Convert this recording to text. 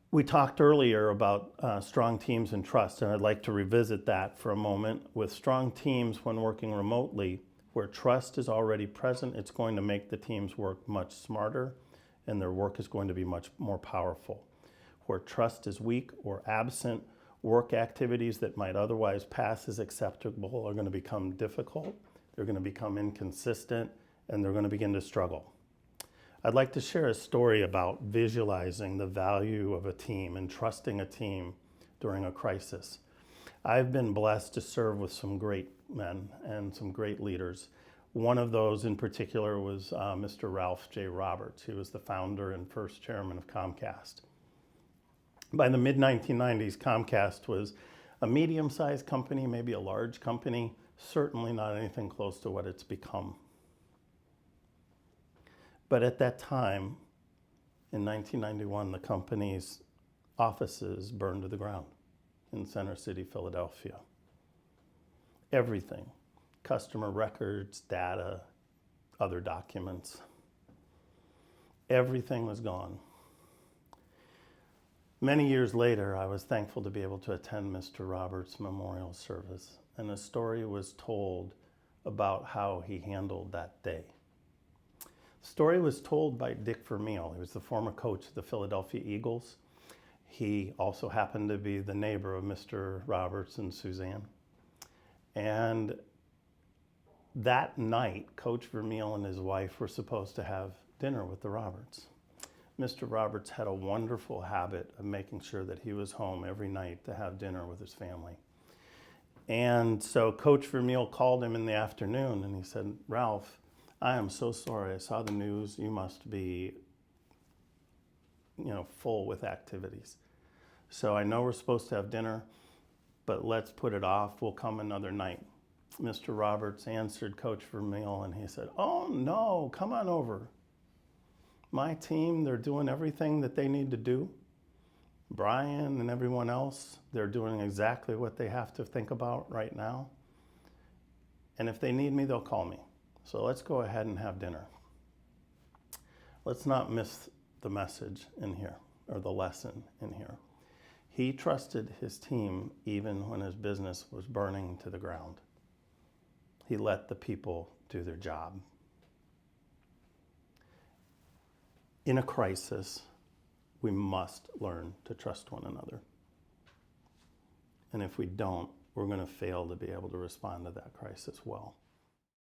We talked earlier about strong teams and trust, and I'd like to revisit that for a moment. With strong teams, when working remotely, where trust is already present, it's going to make the teams work much smarter, and their work is going to be much more powerful. Where trust is weak or absent, work activities that might otherwise pass as acceptable are going to become difficult, they're going to become inconsistent, and they're going to begin to struggle. I'd like to share a story about visualizing the value of a team and trusting a team during a crisis. I've been blessed to serve with some great men and some great leaders. One of those in particular was Mr. Ralph J. Roberts. He was the founder and first chairman of Comcast. By the mid-1990s, Comcast was a medium-sized company, maybe a large company, certainly not anything close to what it's become. But at that time, in 1991, the company's offices burned to the ground in Center City, Philadelphia. Everything, customer records, data, other documents, everything was gone. Many years later, I was thankful to be able to attend Mr. Roberts' memorial service, and a story was told about how he handled that day. The story was told by Dick Vermeil. He was the former coach of the Philadelphia Eagles. He also happened to be the neighbor of Mr. Roberts and Suzanne. And that night, Coach Vermeil and his wife were supposed to have dinner with the Roberts. Mr. Roberts had a wonderful habit of making sure that he was home every night to have dinner with his family. And so Coach Vermeil called him in the afternoon and he said, "Ralph, I am so sorry. I saw the news. You must be, full with activities. So I know we're supposed to have dinner, but let's put it off. We'll come another night." Mr. Roberts answered Coach Vermeil and he said, "Oh no, come on over. My team, they're doing everything that they need to do. Brian and everyone else, they're doing exactly what they have to think about right now. And if they need me, they'll call me. So let's go ahead and have dinner." Let's not miss the message in here, or the lesson in here. He trusted his team even when his business was burning to the ground. He let the people do their job. In a crisis, we must learn to trust one another. And if we don't, we're going to fail to be able to respond to that crisis well.